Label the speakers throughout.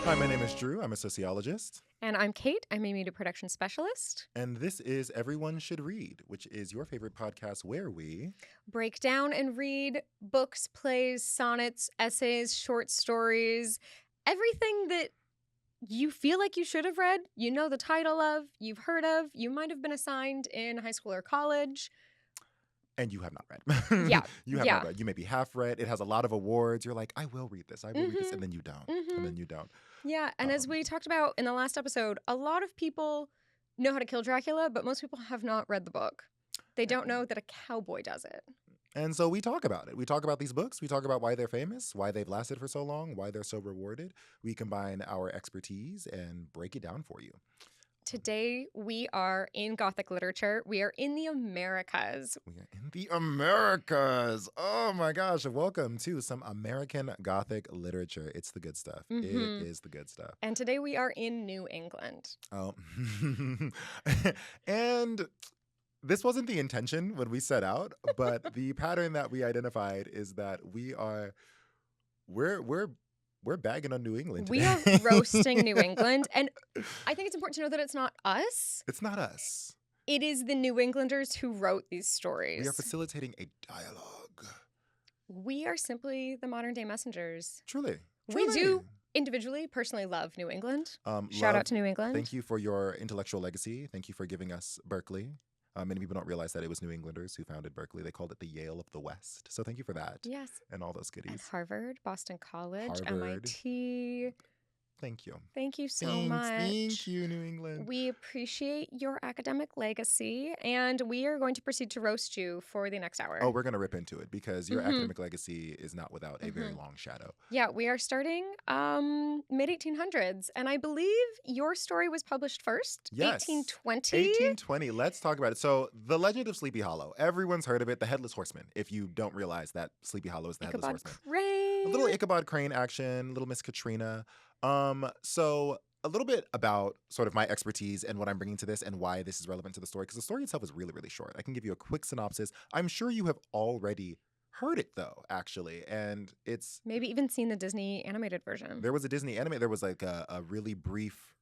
Speaker 1: Hi, my name is Drew. I'm a sociologist.
Speaker 2: And I'm Kate. I'm a media production specialist.
Speaker 1: And this is Everyone Should Read, which is your favorite podcast where we
Speaker 2: break down and read books, plays, sonnets, essays, short stories, everything that you feel like you should have read, you know the title of, you've heard of, you might have been assigned in high school or college.
Speaker 1: And you have not read.
Speaker 2: Yeah.
Speaker 1: You have not read. You may be half read. It has a lot of awards. You're like, I will read this. I will read this. And then you don't. And then you don't.
Speaker 2: Yeah. And as we talked about in the last episode, a lot of people know how to kill Dracula, but most people have not read the book. They don't know that a cowboy does it.
Speaker 1: And so we talk about it. We talk about these books. We talk about why they're famous, why they've lasted for so long, why they're so rewarded. We combine our expertise and break it down for you.
Speaker 2: Today, we are in Gothic literature. We are in the Americas.
Speaker 1: We are in the Americas. Oh my gosh. Welcome to some American Gothic literature. It's the good stuff. It is the good stuff.
Speaker 2: And today we are in New England.
Speaker 1: Oh. And this wasn't the intention when we set out, but the pattern that we identified is that we're bagging on New England today.
Speaker 2: We are roasting New England. And I think it's important to know that it's not us.
Speaker 1: It's not us.
Speaker 2: It is the New Englanders who wrote these stories.
Speaker 1: We are facilitating a dialogue.
Speaker 2: We are simply the modern day messengers.
Speaker 1: Truly.
Speaker 2: We do individually, personally love New England. Shout out to New England.
Speaker 1: Thank you for your intellectual legacy. Thank you for giving us Berkeley. Many people don't realize that it was New Englanders who founded Berkeley. They called it the Yale of the West. So thank you for that.
Speaker 2: Yes.
Speaker 1: And all those goodies.
Speaker 2: And Harvard, Boston College,
Speaker 1: Harvard.
Speaker 2: MIT.
Speaker 1: Thank you.
Speaker 2: Thank you so much.
Speaker 1: Thank you, New England.
Speaker 2: We appreciate your academic legacy, and we are going to proceed to roast you for the next hour.
Speaker 1: Oh, we're going to rip into it because your academic legacy is not without a very long shadow.
Speaker 2: Yeah, we are starting mid-1800s, and I believe your story was published first,
Speaker 1: Yes.
Speaker 2: 1820?
Speaker 1: 1820. Let's talk about it. So, The Legend of Sleepy Hollow. Everyone's heard of it. The Headless Horseman, if you don't realize that Sleepy Hollow is the Headless
Speaker 2: Ichabod
Speaker 1: Horseman.
Speaker 2: Crane.
Speaker 1: A little Ichabod Crane action, little Miss Katrina. So a little bit about sort of my expertise and what I'm bringing to this and why this is relevant to the story, because the story itself is really, really short. I can give you a quick synopsis. I'm sure you have already heard it, though, actually, and it's...
Speaker 2: Maybe even seen the Disney animated version.
Speaker 1: There was a Disney animated... There was like a really brief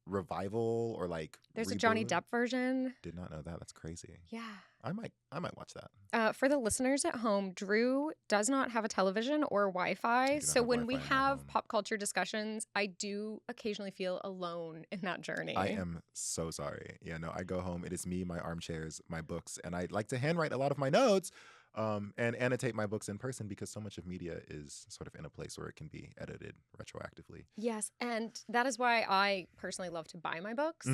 Speaker 1: revival or like
Speaker 2: There's
Speaker 1: reboot.
Speaker 2: a Johnny Depp version.
Speaker 1: Did not know that. That's crazy.
Speaker 2: Yeah.
Speaker 1: I might watch that.
Speaker 2: For the listeners at home, Drew does not have a television or Wi-Fi. So when we have pop culture discussions, I do occasionally feel alone in that journey.
Speaker 1: I am so sorry. Yeah, no, I go home. It is me, my armchairs, my books, and I like to handwrite a lot of my notes and annotate my books in person because so much of media is sort of in a place where it can be edited retroactively.
Speaker 2: Yes, and that is why I personally love to buy my books.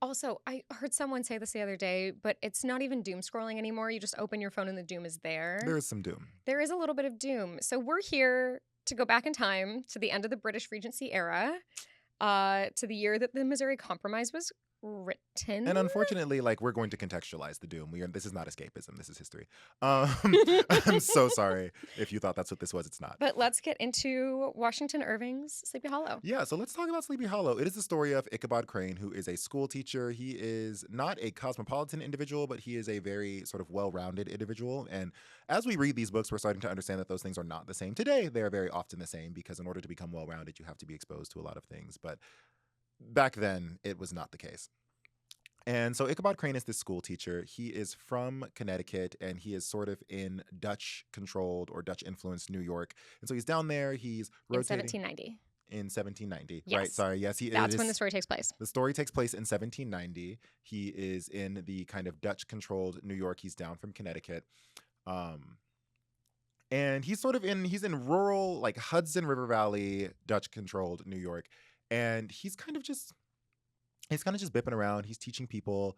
Speaker 2: Also, I heard someone say this the other day, but it's not even doom scrolling anymore. You just open your phone and the doom is there.
Speaker 1: There is some doom.
Speaker 2: There is a little bit of doom. So we're here to go back in time to the end of the British Regency era, to the year that the Missouri Compromise was written.
Speaker 1: And unfortunately, like, we're going to contextualize the doom. This is not escapism. This is history. I'm so sorry if you thought that's what this was. It's not.
Speaker 2: But let's get into Washington Irving's Sleepy Hollow.
Speaker 1: Yeah, so let's talk about Sleepy Hollow. It is the story of Ichabod Crane, who is a school teacher. He is not a cosmopolitan individual, but he is a very sort of well-rounded individual. And as we read these books, we're starting to understand that those things are not the same today. They are very often the same because in order to become well-rounded, you have to be exposed to a lot of things. But back then, it was not the case. And so Ichabod Crane is this school teacher. He is from Connecticut, and he is sort of in Dutch-controlled or Dutch-influenced New York. And so he's down there. He's rotating. In 1790.
Speaker 2: Yes.
Speaker 1: Right, sorry. Yes,
Speaker 2: That's when the story takes place.
Speaker 1: The story takes place in 1790. He is in the kind of Dutch-controlled New York. He's down from Connecticut. And he's sort of he's in rural, like Hudson River Valley, Dutch-controlled New York. And he's kind of just bipping around. He's teaching people.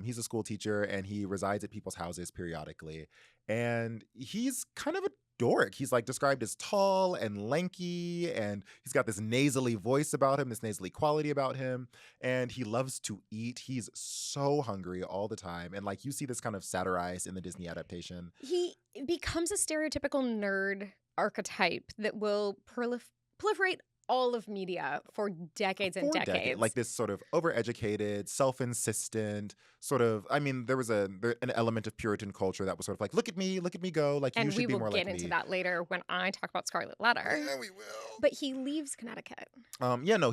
Speaker 1: He's a school teacher, and he resides at people's houses periodically. And he's kind of a dork. He's like described as tall and lanky, and he's got this nasally voice about him, this nasally quality about him. And he loves to eat. He's so hungry all the time. And like you see this kind of satirized in the Disney adaptation.
Speaker 2: He becomes a stereotypical nerd archetype that will proliferate all of media for decades and decades.
Speaker 1: Like this sort of overeducated, self-insistent sort of, I mean, there was an element of Puritan culture that was sort of like, look at me go, like,
Speaker 2: and
Speaker 1: you should be more like me.
Speaker 2: we will get into that later when I talk about Scarlet Letter.
Speaker 1: Yeah, we will.
Speaker 2: But he leaves Connecticut.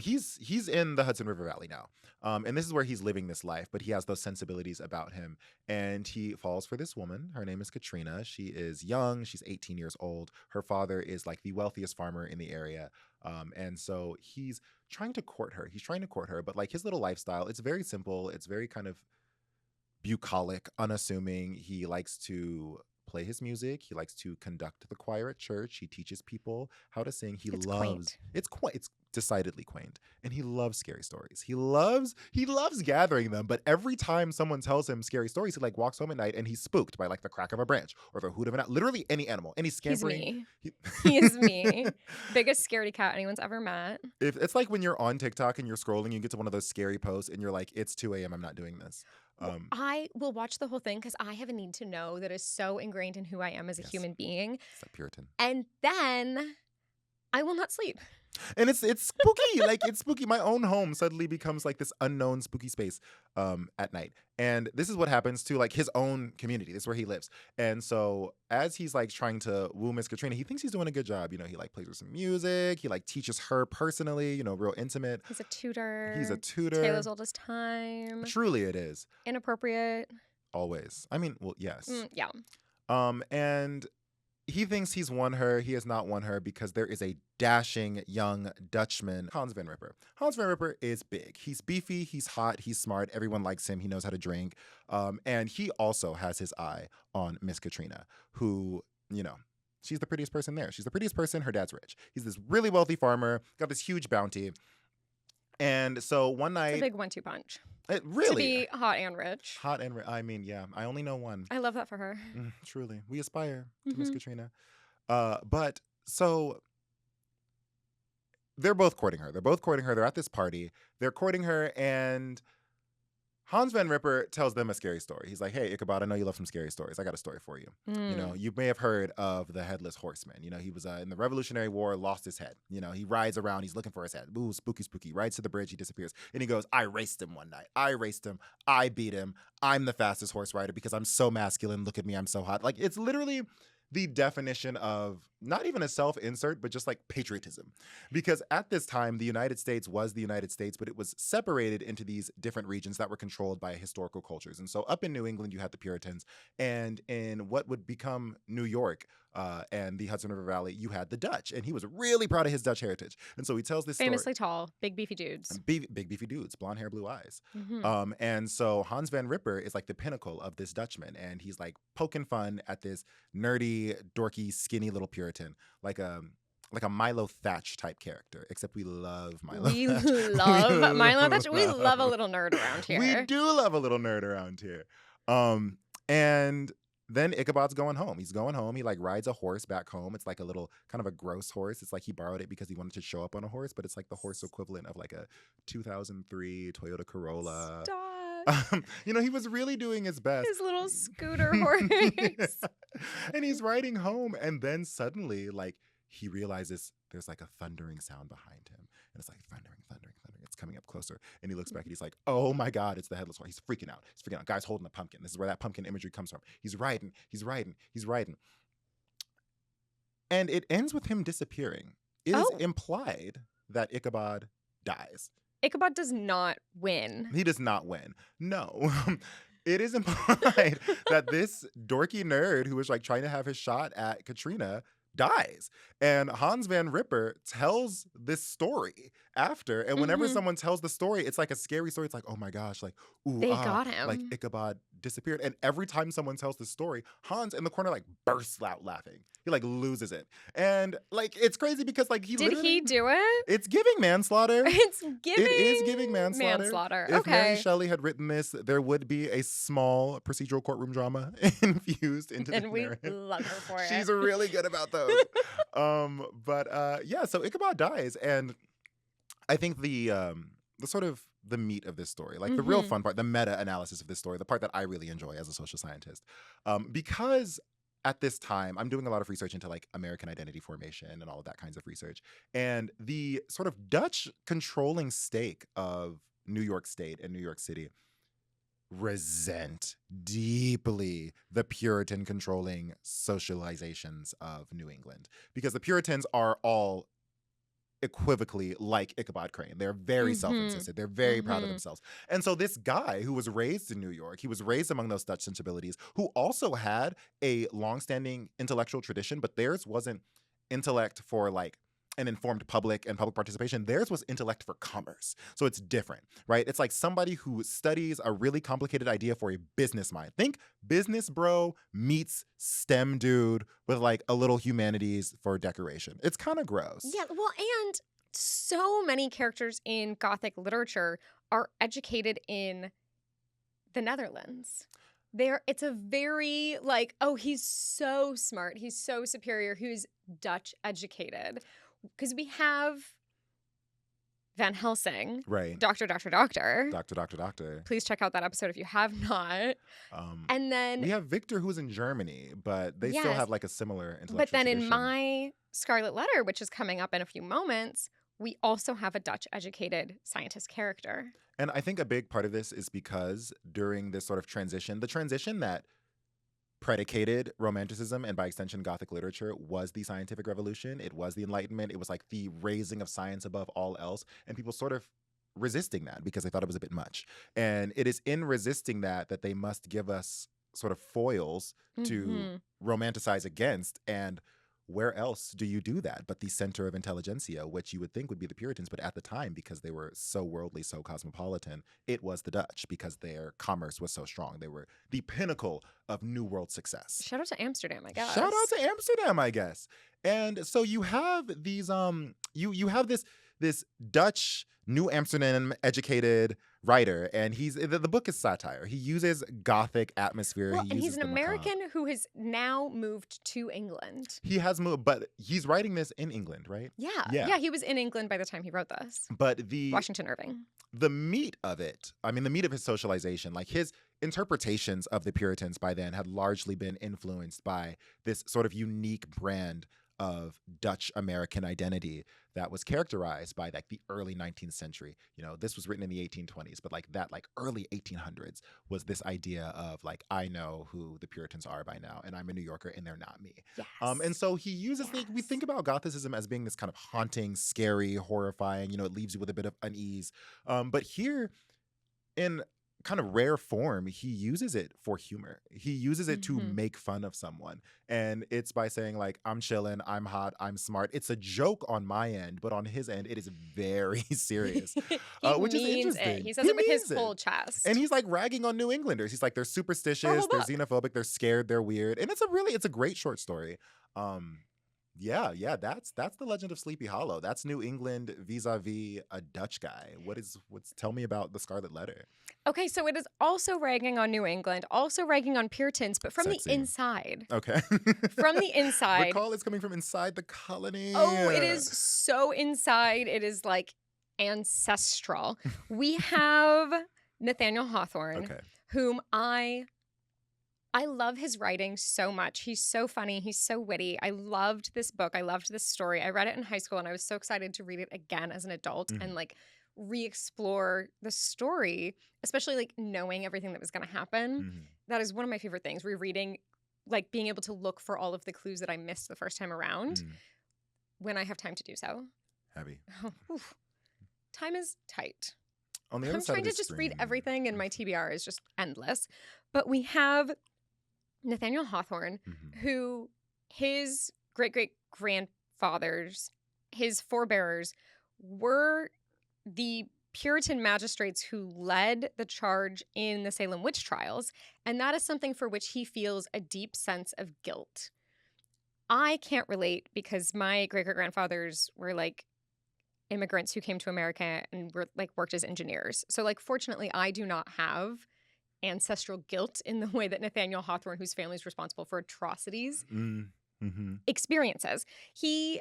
Speaker 1: He's in the Hudson River Valley now. And this is where he's living this life, but he has those sensibilities about him. And he falls for this woman. Her name is Katrina. She is young. She's 18 years old. Her father is like the wealthiest farmer in the area. And so he's trying to court her. But like his little lifestyle, it's very simple. It's very kind of bucolic, unassuming. He likes to play his music. He likes to conduct the choir at church. He teaches people how to sing. It's decidedly quaint. And he loves scary stories. He loves gathering them. But every time someone tells him scary stories, he like walks home at night and he's spooked by like the crack of a branch or the hoot of an owl. Literally any animal, any scampering.
Speaker 2: He is me. Biggest scaredy cat anyone's ever met.
Speaker 1: If it's like when you're on TikTok and you're scrolling, you get to one of those scary posts and you're like, it's 2 a.m. I'm not doing this.
Speaker 2: I will watch the whole thing because I have a need to know that is so ingrained in who I am as a human being.
Speaker 1: It's like Puritan.
Speaker 2: And then I will not sleep.
Speaker 1: And it's spooky. Like, it's spooky. My own home suddenly becomes like this unknown spooky space at night. And this is what happens to like his own community. This is where he lives. And so as he's like trying to woo Miss Katrina, he thinks he's doing a good job. You know, he like plays her some music. He like teaches her personally, you know, real intimate.
Speaker 2: He's a tutor. Taylor's oldest time.
Speaker 1: Truly it is.
Speaker 2: Inappropriate.
Speaker 1: Always. I mean, well, yes.
Speaker 2: Yeah.
Speaker 1: And he thinks he's won her. He has not won her because there is a dashing young Dutchman, Hans Van Ripper. Hans Van Ripper is big. He's beefy. He's hot. He's smart. Everyone likes him. He knows how to drink. And he also has his eye on Miss Katrina, who, you know, she's the prettiest person there. She's the prettiest person. Her dad's rich. He's this really wealthy farmer, got this huge bounty. And so one night...
Speaker 2: It's a big 1-2 punch.
Speaker 1: It really...
Speaker 2: To be hot and rich.
Speaker 1: I mean, yeah. I only know one.
Speaker 2: I love that for her.
Speaker 1: Truly. We aspire to Miss Katrina. But so... They're both courting her. They're at this party. They're courting her, and Hans Van Ripper tells them a scary story. He's like, hey, Ichabod, I know you love some scary stories. I got a story for you. You know, you may have heard of the Headless Horseman. You know, he was in the Revolutionary War, lost his head. You know, he rides around. He's looking for his head. Ooh, spooky, spooky. Rides to the bridge. He disappears. And he goes, I raced him one night. I beat him. I'm the fastest horse rider because I'm so masculine. Look at me. I'm so hot. Like, it's literally the definition of not even a self-insert, but just like patriotism. Because at this time, the United States was the United States, but it was separated into these different regions that were controlled by historical cultures. And so up in New England, you had the Puritans. And in what would become New York and the Hudson River Valley, you had the Dutch. And he was really proud of his Dutch heritage. And so he tells this
Speaker 2: Famously tall, big beefy dudes.
Speaker 1: Big beefy dudes, blonde hair, blue eyes. And so Hans Van Ripper is like the pinnacle of this Dutchman. And he's like poking fun at this nerdy, dorky, skinny little Puritan. Like a Milo Thatch type character, except we love Milo Thatch.
Speaker 2: Love Milo Thatch. We love a little nerd around here.
Speaker 1: We do love a little nerd around here. And then Ichabod's going home. He's going home. He like rides a horse back home. It's like a little kind of a gross horse. It's like he borrowed it because he wanted to show up on a horse, but it's like the horse equivalent of like a 2003 Toyota Corolla.
Speaker 2: Stop.
Speaker 1: You know, he was really doing his best.
Speaker 2: His little scooter horse.
Speaker 1: And he's riding home. And then suddenly, like, he realizes there's like a thundering sound behind him. And it's like thundering. It's coming up closer. And he looks back and he's like, oh my God, it's the Headless Horse. He's freaking out. Guy's holding a pumpkin. This is where that pumpkin imagery comes from. He's riding. And it ends with him disappearing. It is implied that Ichabod dies.
Speaker 2: Ichabod does not win.
Speaker 1: He does not win. No. It is implied that this dorky nerd who was like trying to have his shot at Katrina dies. And Hans Van Ripper tells this story after. And whenever someone tells the story, it's like a scary story. It's like, oh my gosh, like, ooh,
Speaker 2: they got him.
Speaker 1: Like Ichabod disappeared. And every time someone tells the story, Hans in the corner like bursts out laughing. He like loses it. And like, it's crazy because like
Speaker 2: Did he do it?
Speaker 1: It's giving manslaughter.
Speaker 2: It is
Speaker 1: giving manslaughter. If Mary Shelley had written this, there would be a small procedural courtroom drama infused into the narrative.
Speaker 2: And we love her for it.
Speaker 1: She's really good about those. Yeah, so Ichabod dies. And I think the sort of the meat of this story, like the real fun part, the meta analysis of this story, the part that I really enjoy as a social scientist, because at this time, I'm doing a lot of research into like American identity formation and all of that kinds of research. And the sort of Dutch controlling stake of New York State and New York City resent deeply the Puritan controlling socializations of New England, because the Puritans are all equivocally like Ichabod Crane. They're very self-insistent. They're very proud of themselves. And so this guy who was raised in New York, he was raised among those Dutch sensibilities, who also had a longstanding intellectual tradition, but theirs wasn't intellect for like an informed public and public participation. Theirs was intellect for commerce. So it's different, right? It's like somebody who studies a really complicated idea for a business mind. Think business bro meets STEM dude with like a little humanities for decoration. It's kind of gross.
Speaker 2: Yeah, well, and so many characters in Gothic literature are educated in the Netherlands. It's a very like, oh, he's so smart, he's so superior, who's Dutch educated. Because we have Van Helsing,
Speaker 1: Right.
Speaker 2: Doctor.
Speaker 1: Doctor.
Speaker 2: Please check out that episode if you have not. And then
Speaker 1: we have Victor, who's in Germany, but they still have like a similar intellectual
Speaker 2: But then
Speaker 1: tradition.
Speaker 2: in my Scarlet Letter, which is coming up in a few moments, we also have a Dutch educated scientist character.
Speaker 1: And I think a big part of this is because during this sort of transition, the transition that predicated Romanticism and by extension Gothic literature was the scientific revolution. It was the Enlightenment. It was like the raising of science above all else. And people sort of resisting that because they thought it was a bit much. And it is in resisting that they must give us sort of foils to romanticize against. And where else do you do that but the center of intelligentsia, which you would think would be the Puritans, but at the time, because they were so worldly, so cosmopolitan, it was the Dutch, because their commerce was so strong. They were the pinnacle of New World success.
Speaker 2: Shout out to Amsterdam, I guess.
Speaker 1: Shout out to Amsterdam, I guess. And so you have these you have this Dutch New Amsterdam educated writer, and the book is satire. He uses Gothic atmosphere.
Speaker 2: Well, and he's an American who has now moved to England.
Speaker 1: He has moved, but he's writing this in England, right?
Speaker 2: Yeah, he was in England by the time he wrote this.
Speaker 1: But
Speaker 2: Washington Irving.
Speaker 1: The meat of it, I mean, the meat of his socialization, like his interpretations of the Puritans by then had largely been influenced by this sort of unique brand of Dutch American identity that was characterized by like the early 19th century. You know, this was written in the 1820s, but like that like early 1800s was this idea of like, I know who the Puritans are by now, and I'm a New Yorker and they're not me.
Speaker 2: Yes.
Speaker 1: And so he uses, we think about Gothicism as being this kind of haunting, scary, horrifying, you know, it leaves you with a bit of unease. But here in kind of rare form, he uses it for humor. He uses it to make fun of someone. And it's by saying like, I'm chilling, I'm hot, I'm smart. It's a joke on my end, but on his end, it is very serious. Which is interesting.
Speaker 2: He says it with his whole chest.
Speaker 1: And he's like ragging on New Englanders. He's like, they're superstitious, they're xenophobic, they're scared, they're weird. And it's a great short story. Yeah, that's the legend of Sleepy Hollow. That's New England vis-a-vis a Dutch guy. Tell me about the Scarlet Letter.
Speaker 2: Okay, so it is also ragging on New England, also ragging on Puritans, but from the inside.
Speaker 1: Okay.
Speaker 2: From the inside.
Speaker 1: The call is coming from inside the colony.
Speaker 2: Oh, it is so inside. It is like ancestral. We have Nathaniel Hawthorne, whom I love his writing so much. He's so funny. He's so witty. I loved this book. I loved this story. I read it in high school, and I was so excited to read it again as an adult and like re-explore the story, especially like knowing everything that was going to happen. That is one of my favorite things. Rereading, like being able to look for all of the clues that I missed the first time around when I have time to do so.
Speaker 1: Heavy.
Speaker 2: Time is tight.
Speaker 1: On the other
Speaker 2: I'm
Speaker 1: side
Speaker 2: trying to just read everything, and my TBR is just endless. But we have Nathaniel Hawthorne, who his great-great-grandfathers, his forebearers, were the Puritan magistrates who led the charge in the Salem witch trials, and that is something for which he feels a deep sense of guilt. I can't relate because my great-great-grandfathers were like immigrants who came to America and were like worked as engineers. So like fortunately I do not have ancestral guilt in the way that Nathaniel Hawthorne, whose family is responsible for atrocities, experiences. He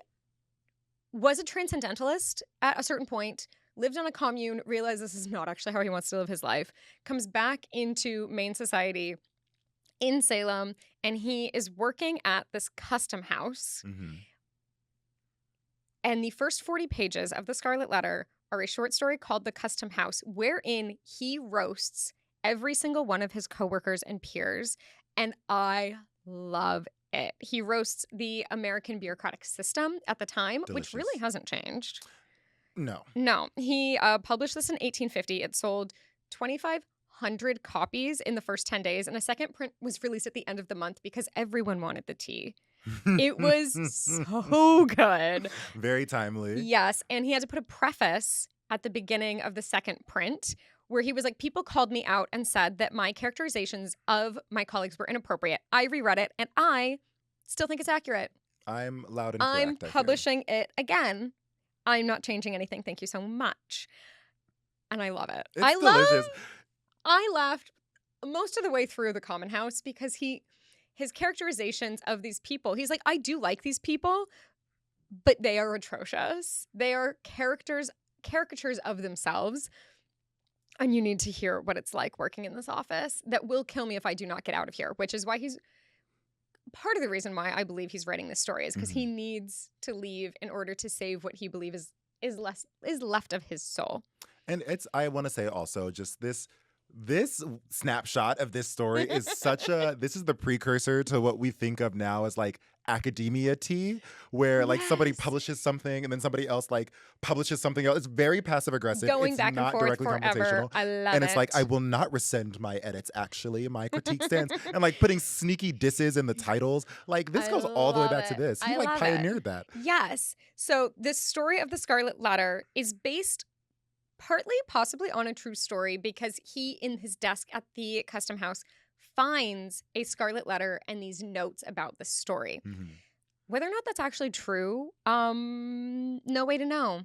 Speaker 2: was a transcendentalist at a certain point, lived on a commune, realized this is not actually how he wants to live his life, comes back into Maine society, in Salem, and he is working at this custom house.
Speaker 1: Mm-hmm.
Speaker 2: And the first 40 pages of the Scarlet Letter are a short story called The Custom House, wherein he roasts every single one of his coworkers and peers. And I love it. He roasts the American bureaucratic system at the time,
Speaker 1: Delicious.
Speaker 2: which really hasn't changed.
Speaker 1: No.
Speaker 2: No. He published this in 1850. It sold 2,500 copies in the first 10 days, and a second print was released at the end of the month because everyone wanted the tea. It was so good.
Speaker 1: Very timely.
Speaker 2: Yes, and he had to put a preface at the beginning of the second print where he was like, people called me out and said that my characterizations of my colleagues were inappropriate. I reread it, and I still think it's accurate.
Speaker 1: I'm loud and
Speaker 2: I'm
Speaker 1: correct.
Speaker 2: publishing it again. I'm not changing anything. Thank you so much. And I love it.
Speaker 1: It's delicious.
Speaker 2: I laughed most of the way through The Common House because his characterizations of these people, he's like, I do like these people, but they are atrocious. They are caricatures of themselves. And you need to hear what it's like working in this office. That will kill me if I do not get out of here, which is why he's part of the reason why I believe he's writing this story is because he needs to leave in order to save what he believes is left of his soul.
Speaker 1: And I want to say also just this snapshot of this story is this is the precursor to what we think of now as like academia tea, where like somebody publishes something and then somebody else like publishes something else. It's very passive aggressive.
Speaker 2: Going
Speaker 1: it's
Speaker 2: back
Speaker 1: not
Speaker 2: and forth
Speaker 1: directly
Speaker 2: forever.
Speaker 1: confrontational.
Speaker 2: I love
Speaker 1: and it's
Speaker 2: it.
Speaker 1: like, I will not rescind my edits, actually. My critique stands. And like putting sneaky disses in the titles. Like this goes all the way back to this. He like pioneered that.
Speaker 2: Yes. So this story of the Scarlet Letter is based partly possibly on a true story because he, in his desk at the custom house, finds a Scarlet Letter and these notes about the story.
Speaker 1: Mm-hmm.
Speaker 2: Whether or not that's actually true, no way to know.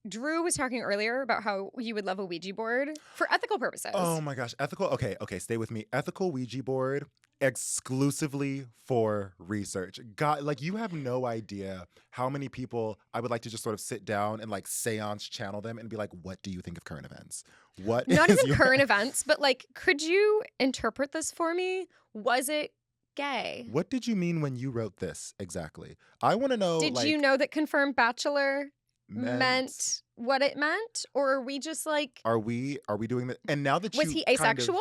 Speaker 2: Drew was talking earlier about how you would love a Ouija board for ethical purposes.
Speaker 1: Oh my gosh. Ethical. Okay, stay with me. Ethical Ouija board exclusively for research. God, like you have no idea how many people I would like to just sort of sit down and like seance channel them and be like, what do you think of current events? What
Speaker 2: Not
Speaker 1: is
Speaker 2: even current events, but like, could you interpret this for me? Was it gay?
Speaker 1: What did you mean when you wrote this exactly? I want to know.
Speaker 2: Did
Speaker 1: like,
Speaker 2: you know that confirmed bachelor meant what it meant? Or are we just like,
Speaker 1: Are we doing that? And now that
Speaker 2: was he asexual?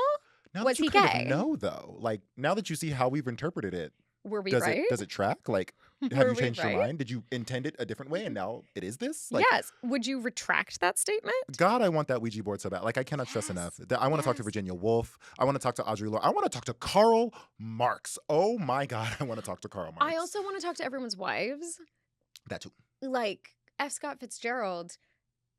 Speaker 2: Was he gay?
Speaker 1: No, though. Like now that you see how we've interpreted it,
Speaker 2: were we
Speaker 1: does
Speaker 2: right?
Speaker 1: Does it track? Like, have
Speaker 2: Were
Speaker 1: you
Speaker 2: we
Speaker 1: changed your
Speaker 2: right?
Speaker 1: mind? Did you intend it a different way and now it is this? Like,
Speaker 2: Yes. Would you retract that statement?
Speaker 1: God, I want that Ouija board so bad. Like, I cannot stress enough. I want to talk to Virginia Woolf. I want to talk to Audre Lorde. I want to talk to Karl Marx. Oh my God, I want to talk to Karl Marx.
Speaker 2: I also want to talk to everyone's wives.
Speaker 1: That too.
Speaker 2: Like F. Scott Fitzgerald.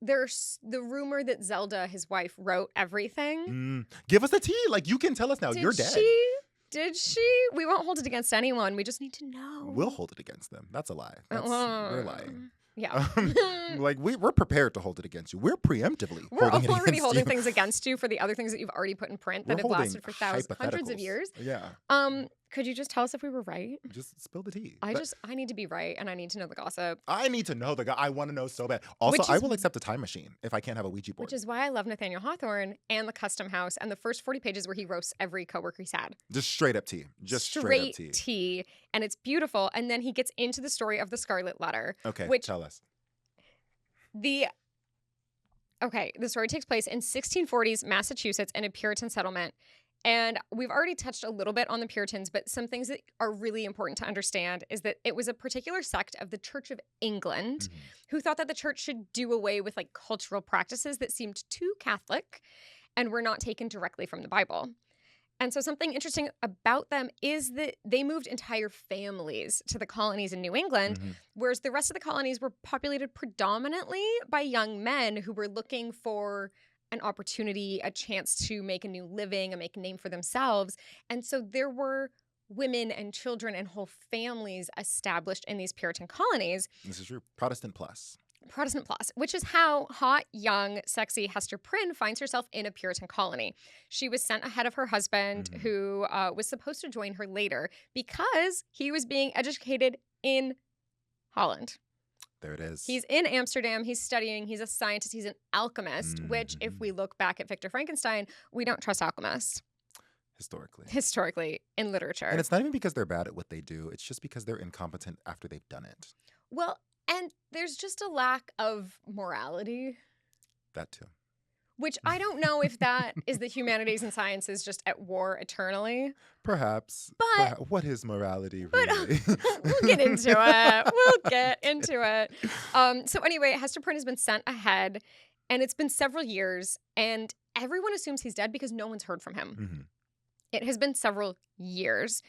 Speaker 2: There's the rumor that Zelda, his wife, wrote everything.
Speaker 1: Give us the tea. Like, you can tell us now. You're dead.
Speaker 2: Did she? We won't hold it against anyone. We just need to know.
Speaker 1: We'll hold it against them. That's a lie. We're lying.
Speaker 2: Yeah.
Speaker 1: Like, we're prepared to hold it against you. We're preemptively
Speaker 2: We're
Speaker 1: holding it
Speaker 2: already
Speaker 1: against
Speaker 2: holding
Speaker 1: you.
Speaker 2: things against you for the other things that you've already put in print that
Speaker 1: We're
Speaker 2: have
Speaker 1: holding
Speaker 2: lasted for hundreds of
Speaker 1: hypotheticals.
Speaker 2: years.
Speaker 1: Yeah.
Speaker 2: Could you just tell us if we were right?
Speaker 1: Just spill the tea.
Speaker 2: I need to be right, and I need to know the gossip.
Speaker 1: I need to know the guy. I want to know so bad. Also, I will accept a time machine if I can't have a Ouija board.
Speaker 2: Which is why I love Nathaniel Hawthorne and the Custom House and the first 40 pages where he roasts every coworker he's had.
Speaker 1: Just straight up tea. Just straight up tea.
Speaker 2: And it's beautiful. And then he gets into the story of the Scarlet Letter.
Speaker 1: Okay, tell us.
Speaker 2: The story takes place in 1640s Massachusetts in a Puritan settlement. And we've already touched a little bit on the Puritans, but some things that are really important to understand is that it was a particular sect of the Church of England who thought that the church should do away with like cultural practices that seemed too Catholic and were not taken directly from the Bible. And so something interesting about them is that they moved entire families to the colonies in New England, whereas the rest of the colonies were populated predominantly by young men who were looking for an opportunity, a chance to make a new living and make a name for themselves. And so there were women and children and whole families established in these Puritan colonies.
Speaker 1: This is true. Protestant plus,
Speaker 2: which is how hot, young, sexy Hester Prynne finds herself in a Puritan colony. She was sent ahead of her husband, who was supposed to join her later because he was being educated in Holland.
Speaker 1: There it is.
Speaker 2: He's in Amsterdam. He's studying. He's a scientist. He's an alchemist, which if we look back at Victor Frankenstein, we don't trust alchemists.
Speaker 1: historically
Speaker 2: in literature.
Speaker 1: And it's not even because they're bad at what they do. It's just because they're incompetent after they've done it.
Speaker 2: Well, and there's just a lack of morality.
Speaker 1: That too.
Speaker 2: Which I don't know if that is the humanities and sciences just at war eternally.
Speaker 1: Perhaps.
Speaker 2: But
Speaker 1: what is morality really?
Speaker 2: We'll get into it. So anyway, Hester Prynne has been sent ahead, and it's been several years, and everyone assumes he's dead because no one's heard from him.
Speaker 1: Mm-hmm.
Speaker 2: It has been several years.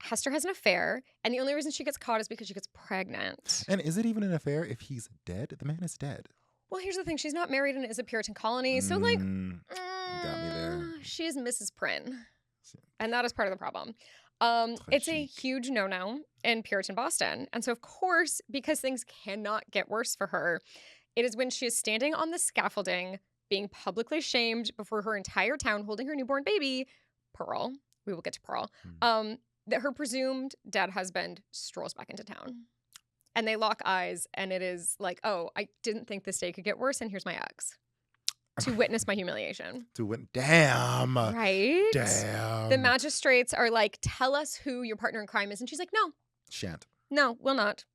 Speaker 2: Hester has an affair, and the only reason she gets caught is because she gets pregnant.
Speaker 1: And is it even an affair if he's dead? The man is dead.
Speaker 2: Well, here's the thing. She's not married and is a Puritan colony. So,
Speaker 1: got me there.
Speaker 2: She is Mrs. Prynne. And that is part of the problem. It's a huge no-no in Puritan Boston. And so, of course, because things cannot get worse for her, it is when she is standing on the scaffolding, being publicly shamed before her entire town, holding her newborn baby, Pearl. We will get to Pearl. That her presumed dead husband strolls back into town. And they lock eyes, and it is like, oh, I didn't think this day could get worse, and here's my ex. To witness my humiliation.
Speaker 1: Damn.
Speaker 2: Right?
Speaker 1: Damn.
Speaker 2: The magistrates are like, tell us who your partner in crime is. And she's like, no.
Speaker 1: Shan't.
Speaker 2: No, will not.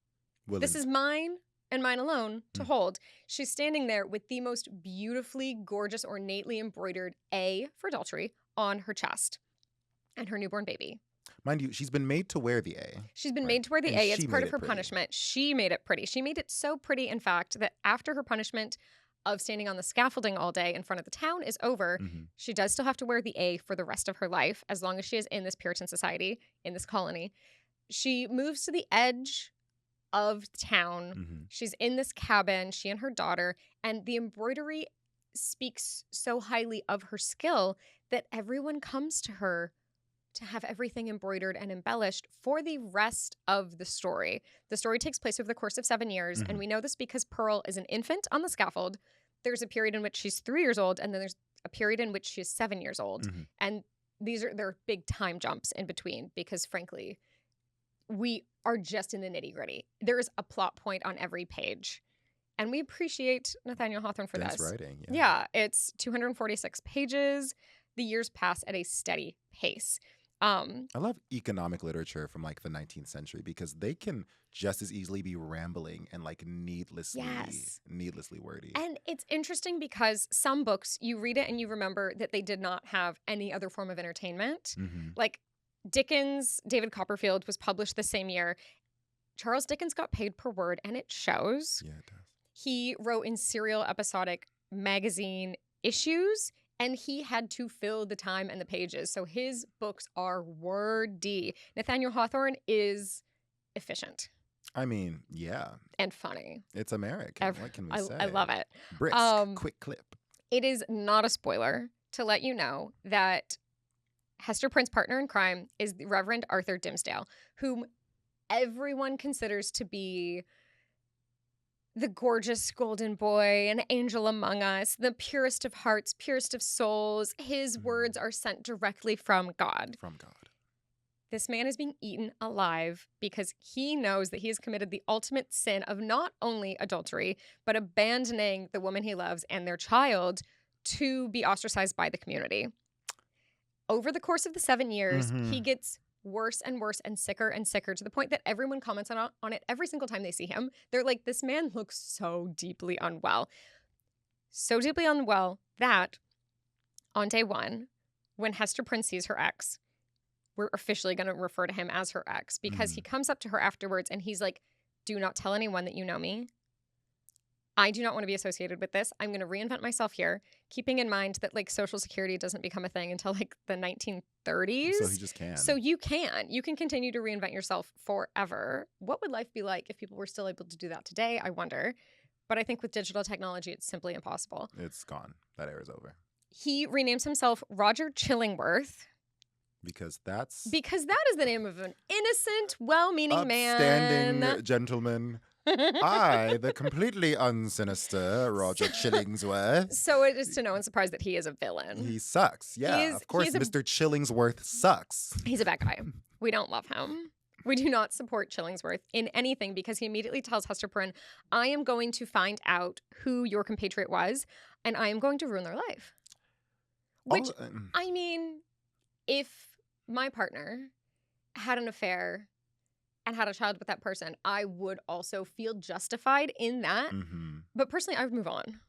Speaker 1: Willing.
Speaker 2: This is mine and mine alone to hold. She's standing there with the most beautifully, gorgeous, ornately embroidered A for adultery on her chest. And her newborn baby.
Speaker 1: Mind you, she's been made to wear the A.
Speaker 2: She's been made to wear the A. It's part of her punishment. She made it pretty. She made it so pretty, in fact, that after her punishment of standing on the scaffolding all day in front of the town is over, she does still have to wear the A for the rest of her life, as long as she is in this Puritan society, in this colony. She moves to the edge of town. She's in this cabin, she and her daughter, and the embroidery speaks so highly of her skill that everyone comes to her to have everything embroidered and embellished for the rest of the story. The story takes place over the course of 7 years, and we know this because Pearl is an infant on the scaffold. There's a period in which she's 3 years old, and then there's a period in which she's 7 years old. And there are big time jumps in between because, frankly, we are just in the nitty-gritty. There is a plot point on every page. And we appreciate Nathaniel Hawthorne for this.
Speaker 1: Writing.
Speaker 2: Yeah, it's 246 pages. The years pass at a steady pace.
Speaker 1: I love economic literature from like the 19th century because they can just as easily be rambling and like needlessly wordy.
Speaker 2: And it's interesting because some books, you read it and you remember that they did not have any other form of entertainment. Like Dickens, David Copperfield was published the same year. Charles Dickens got paid per word, and it shows.
Speaker 1: Yeah, it does.
Speaker 2: He wrote in serial episodic magazine issues, and he had to fill the time and the pages. So his books are wordy. Nathaniel Hawthorne is efficient.
Speaker 1: I mean, yeah.
Speaker 2: And funny.
Speaker 1: It's American. What can we say?
Speaker 2: I love it.
Speaker 1: Brisk, quick clip.
Speaker 2: It is not a spoiler to let you know that Hester Prynne's partner in crime is the Reverend Arthur Dimmesdale, whom everyone considers to be the gorgeous golden boy, an angel among us, the purest of hearts, purest of souls. His words are sent directly from God.
Speaker 1: From God.
Speaker 2: This man is being eaten alive because he knows that he has committed the ultimate sin of not only adultery, but abandoning the woman he loves and their child to be ostracized by the community. Over the course of the 7 years, he gets worse and worse and sicker to the point that everyone comments on it every single time they see him. They're like, this man looks so deeply unwell. So deeply unwell that on day one, when Hester Prynne sees her ex, we're officially going to refer to him as her ex because he comes up to her afterwards and he's like, do not tell anyone that you know me. I do not want to be associated with this. I'm going to reinvent myself here, keeping in mind that like Social Security doesn't become a thing until like the 1930s.
Speaker 1: So he just can.
Speaker 2: So you can continue to reinvent yourself forever. What would life be like if people were still able to do that today? I wonder. But I think with digital technology, it's simply impossible.
Speaker 1: It's gone. That era's over.
Speaker 2: He renames himself Roger Chillingworth.
Speaker 1: Because that is
Speaker 2: the name of an innocent, well-meaning man.
Speaker 1: Upstanding gentleman. I, the completely unsinister Roger Chillingsworth.
Speaker 2: So it is to no one's surprise that he is a villain.
Speaker 1: He sucks. Yeah, of course, Mr. Chillingsworth sucks.
Speaker 2: He's a bad guy. We don't love him. We do not support Chillingsworth in anything because he immediately tells Hester Prynne, I am going to find out who your compatriot was, and I am going to ruin their life. Which, I mean, if my partner had an affair and had a child with that person, I would also feel justified in that. But personally, I would move on.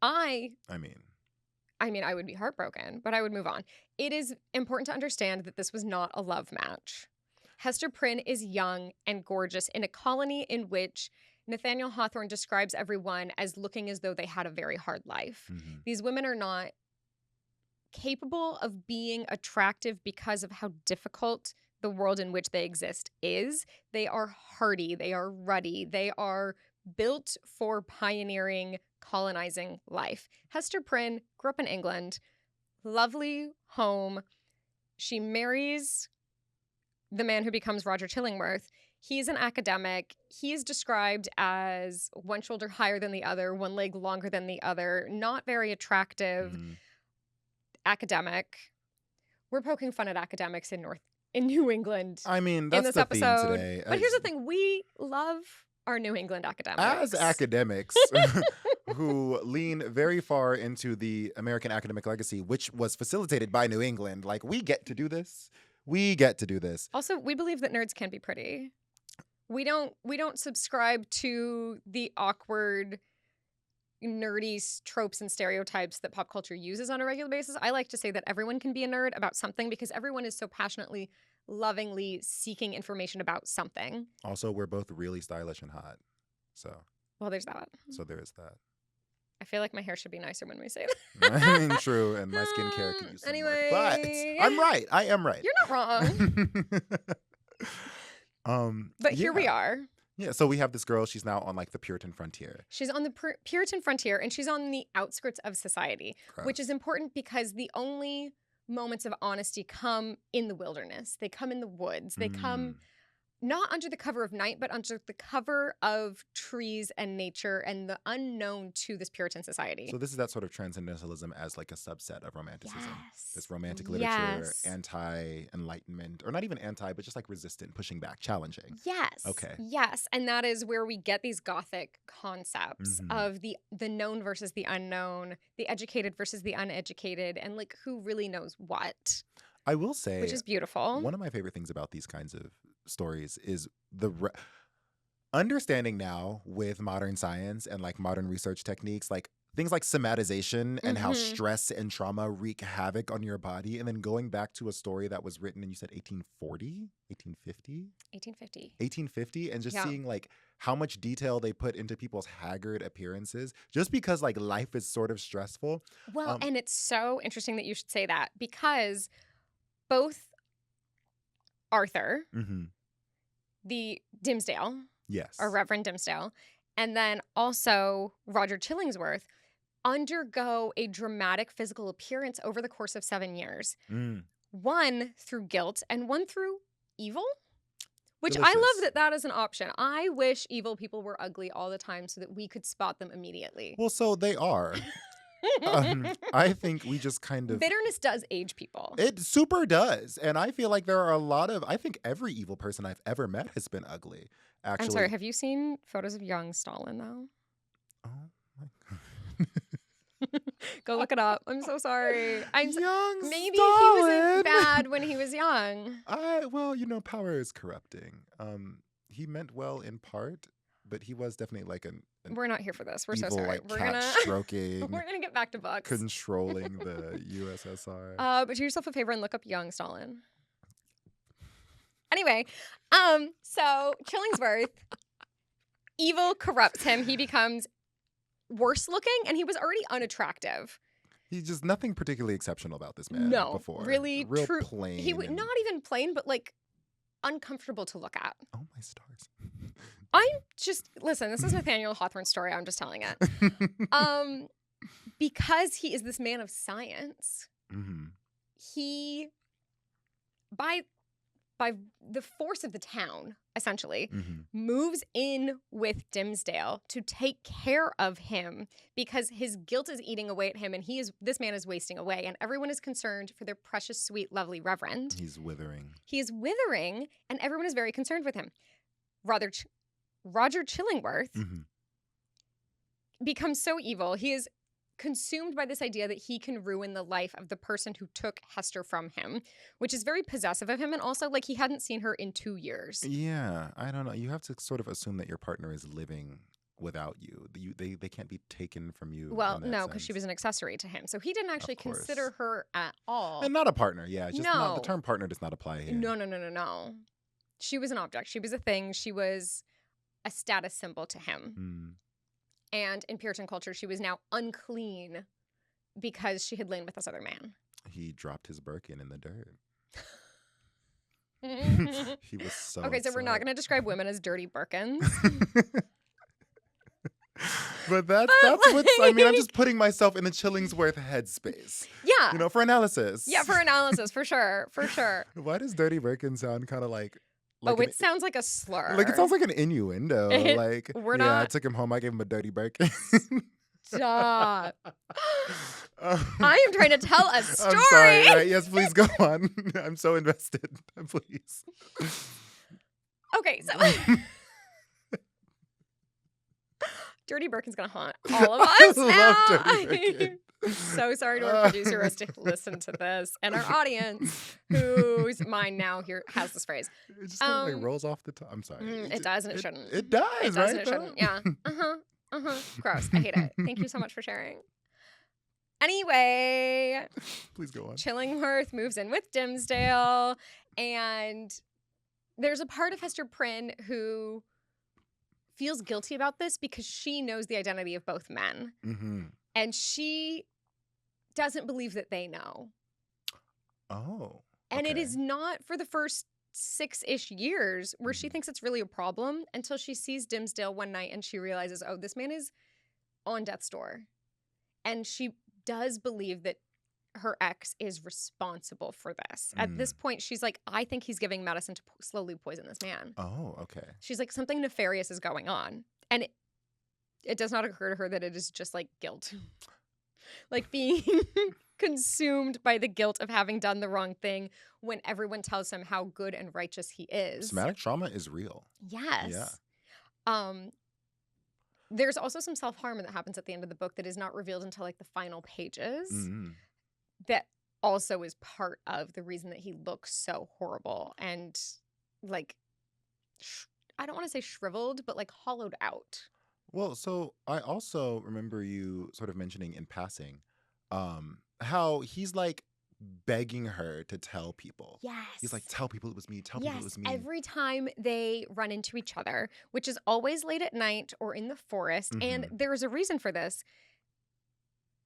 Speaker 2: I mean, I would be heartbroken, but I would move on. It is important to understand that this was not a love match. Hester Prynne is young and gorgeous in a colony in which Nathaniel Hawthorne describes everyone as looking as though they had a very hard life. These women are not capable of being attractive because of how difficult the world in which they exist is. They are hardy, they are ruddy, they are built for pioneering, colonizing life. Hester Prynne grew up in England, lovely home. She marries the man who becomes Roger Chillingworth. He's an academic. He is described as one shoulder higher than the other, one leg longer than the other, not very attractive. Academic. We're poking fun at academics in New England.
Speaker 1: I mean, that's
Speaker 2: in this
Speaker 1: the
Speaker 2: episode.
Speaker 1: theme today.
Speaker 2: But here's the thing: we love our New England academics.
Speaker 1: As academics who lean very far into the American academic legacy, which was facilitated by New England, like we get to do this. We get to do this.
Speaker 2: Also, we believe that nerds can be pretty. We don't subscribe to the awkward, nerdy tropes and stereotypes that pop culture uses on a regular basis. I like to say that everyone can be a nerd about something because everyone is so passionately, lovingly seeking information about something.
Speaker 1: Also, we're both really stylish and hot.
Speaker 2: Well, there's that.
Speaker 1: So there is that.
Speaker 2: I feel like my hair should be nicer when we say that.
Speaker 1: I mean, true, and my skincare could use some
Speaker 2: anyway,
Speaker 1: work. But I'm right. I am right.
Speaker 2: You're not wrong. But here we are.
Speaker 1: Yeah, so we have this girl. She's now on like the Puritan frontier.
Speaker 2: She's on the Puritan frontier, and she's on the outskirts of society, which is important because the only moments of honesty come in the wilderness. They come in the woods. They come not under the cover of night, but under the cover of trees and nature and the unknown to this Puritan society.
Speaker 1: So this is that sort of transcendentalism as like a subset of romanticism.
Speaker 2: Yes.
Speaker 1: This romantic literature, anti-enlightenment, or not even anti, but just like resistant, pushing back, challenging.
Speaker 2: Yes.
Speaker 1: Okay.
Speaker 2: Yes. And that is where we get these Gothic concepts of the known versus the unknown, the educated versus the uneducated, and like who really knows what.
Speaker 1: I will say,
Speaker 2: which is beautiful.
Speaker 1: One of my favorite things about these kinds of stories is the understanding now with modern science and like modern research techniques, like things like somatization and how stress and trauma wreak havoc on your body. And then going back to a story that was written in, you said 1840, 1850? 1850. And just seeing like how much detail they put into people's haggard appearances just because like life is sort of stressful.
Speaker 2: Well, and it's so interesting that you should say that because both Arthur, the Dimmesdale, or Reverend Dimmesdale, and then also Roger Chillingsworth undergo a dramatic physical appearance over the course of 7 years. One through guilt and one through evil, which I love that is an option. I wish evil people were ugly all the time so that we could spot them immediately.
Speaker 1: Well, so they are. I think we just kind of...
Speaker 2: Bitterness does age people.
Speaker 1: It super does. And I feel like there are a lot of... I think every evil person I've ever met has been ugly, actually.
Speaker 2: I'm sorry, have you seen photos of young Stalin, though?
Speaker 1: Oh, my God.
Speaker 2: Go look it up. I'm so sorry.
Speaker 1: Young
Speaker 2: Maybe
Speaker 1: Stalin.
Speaker 2: He wasn't bad when he was young.
Speaker 1: Well, you know, power is corrupting. He meant well in part, but he was definitely like an
Speaker 2: we're not here for this. We're
Speaker 1: evil,
Speaker 2: so sorry.
Speaker 1: Like,
Speaker 2: we're
Speaker 1: cat stroking.
Speaker 2: We're gonna get back to books.
Speaker 1: Controlling the USSR.
Speaker 2: But do yourself a favor and look up young Stalin. Anyway, so Chillingsworth, evil corrupts him. He becomes worse looking, and he was already unattractive.
Speaker 1: He's just nothing particularly exceptional about this man. Before.
Speaker 2: Really
Speaker 1: real
Speaker 2: true.
Speaker 1: Plain.
Speaker 2: He would not even plain, but like uncomfortable to look at.
Speaker 1: Oh my stars.
Speaker 2: Listen, this is Nathaniel Hawthorne's story. I'm just telling it. Because he is this man of science, he, by the force of the town, essentially, moves in with Dimmesdale to take care of him because his guilt is eating away at him and this man is wasting away, and everyone is concerned for their precious, sweet, lovely reverend.
Speaker 1: He's withering.
Speaker 2: He is withering, and everyone is very concerned with him. Roger Chillingworth becomes so evil. He is consumed by this idea that he can ruin the life of the person who took Hester from him, which is very possessive of him. And also, like, he hadn't seen her in 2 years.
Speaker 1: Yeah, I don't know. You have to sort of assume that your partner is living without you. They can't be taken from you.
Speaker 2: Well,
Speaker 1: in that
Speaker 2: no, because she
Speaker 1: sense.
Speaker 2: was an accessory to him. So he didn't actually
Speaker 1: course.
Speaker 2: consider her at all.
Speaker 1: And not a partner. Yeah, just not, the
Speaker 2: No.
Speaker 1: term partner does not apply here.
Speaker 2: No. She was an object. She was a thing. She was a status symbol to him.
Speaker 1: Mm.
Speaker 2: And in Puritan culture, she was now unclean because she had lain with this other man.
Speaker 1: He dropped his Birkin in the dirt.
Speaker 2: Okay,
Speaker 1: He was so
Speaker 2: so we're not
Speaker 1: upset.
Speaker 2: going to describe women as dirty Birkins.
Speaker 1: But that's what's, I mean, I'm just putting myself in the Chillingsworth headspace,
Speaker 2: Yeah.
Speaker 1: you know, for analysis.
Speaker 2: Yeah, for analysis, for sure. For sure.
Speaker 1: Why does dirty Birkin sound kind of like
Speaker 2: Oh,
Speaker 1: an-
Speaker 2: it sounds like a slur.
Speaker 1: like it sounds like an innuendo. Like,
Speaker 2: We're
Speaker 1: yeah, I
Speaker 2: not-
Speaker 1: took him home. I gave him a dirty Birkin.
Speaker 2: Stop. I am trying to tell a story.
Speaker 1: I'm sorry. Right? Yes, please go on. I'm so invested. Please.
Speaker 2: Okay, so Dirty Birkin's gonna haunt all of us
Speaker 1: I
Speaker 2: now.
Speaker 1: love Dirty Birkin.
Speaker 2: I'm so sorry to our producer who has to listen to this, and our audience whose mind now here has this phrase.
Speaker 1: It just kind of
Speaker 2: Um,
Speaker 1: rolls off the tongue. I'm sorry.
Speaker 2: It does and it shouldn't.
Speaker 1: It does,
Speaker 2: It does
Speaker 1: right?
Speaker 2: and it shouldn't. Yeah. Gross. I hate it. Thank you so much for sharing. Anyway,
Speaker 1: Please go on.
Speaker 2: Chillingworth moves in with Dimmesdale, and there's a part of Hester Prynne who feels guilty about this because she knows the identity of both men,
Speaker 1: Mm-hmm.
Speaker 2: and she doesn't believe that they know.
Speaker 1: Oh.
Speaker 2: And it
Speaker 1: okay.
Speaker 2: is not for the first 6-ish years where she
Speaker 1: Mhm.
Speaker 2: thinks it's really a problem until she sees Dimmesdale one night and she realizes, oh, this man is on death's door. And she does believe that her ex is responsible for this. At this point, she's like, I think he's giving medicine to slowly poison this man.
Speaker 1: Oh, okay.
Speaker 2: She's like, something nefarious is going on. And it does not occur to her that it is just like guilt. Like being consumed by the guilt of having done the wrong thing when everyone tells him how good and righteous he is.
Speaker 1: Somatic trauma is real.
Speaker 2: Yes. There's also some self-harm that happens at the end of the book that is not revealed until like the final pages.
Speaker 1: Mm-hmm.
Speaker 2: That also is part of the reason that he looks so horrible and like, I don't want to say shriveled, but like hollowed out.
Speaker 1: Well, so I also remember you sort of mentioning in passing how he's like begging her to tell people.
Speaker 2: Yes.
Speaker 1: He's like, tell people it was me. Tell people it was me.
Speaker 2: Every time they run into each other, which is always late at night or in the forest. And there is a reason for this.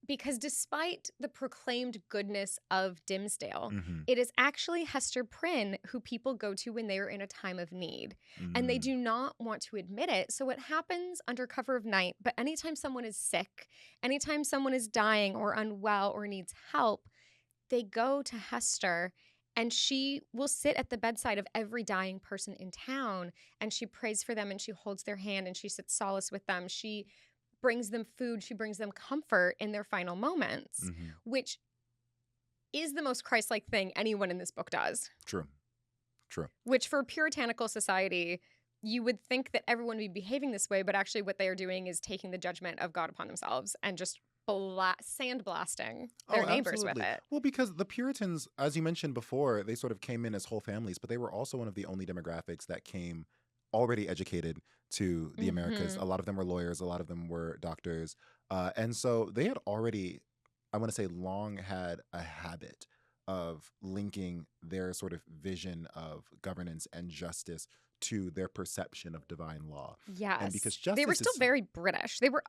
Speaker 2: Because despite the proclaimed goodness of Dimmesdale,
Speaker 1: Mhm.
Speaker 2: it is actually Hester Prynne who people go to when they are in a time of need. And they
Speaker 1: Mm.
Speaker 2: do not want to admit it. So it happens under cover of night. But anytime someone is sick, anytime someone is dying or unwell or needs help, they go to Hester, and she will sit at the bedside of every dying person in town, and she prays for them, and she holds their hand, and she sits solace with them. She brings them food. She brings them comfort in their final moments,
Speaker 1: Mhm.
Speaker 2: which is the most Christ-like thing anyone in this book does.
Speaker 1: True.
Speaker 2: Which for a puritanical society, you would think that everyone would be behaving this way, but actually what they are doing is taking the judgment of God upon themselves and just sandblasting their neighbors with
Speaker 1: absolutely.
Speaker 2: it.
Speaker 1: Well, because the Puritans, as you mentioned before, they sort of came in as whole families, but they were also one of the only demographics that came already educated to the Americas.
Speaker 2: Mhm.
Speaker 1: A lot of them were lawyers, a lot of them were doctors. And so they had already, I want to say, long had a habit of linking their sort of vision of governance and justice to their perception of divine law.
Speaker 2: Yes.
Speaker 1: And because
Speaker 2: they were
Speaker 1: justice
Speaker 2: still
Speaker 1: is-
Speaker 2: very British. They were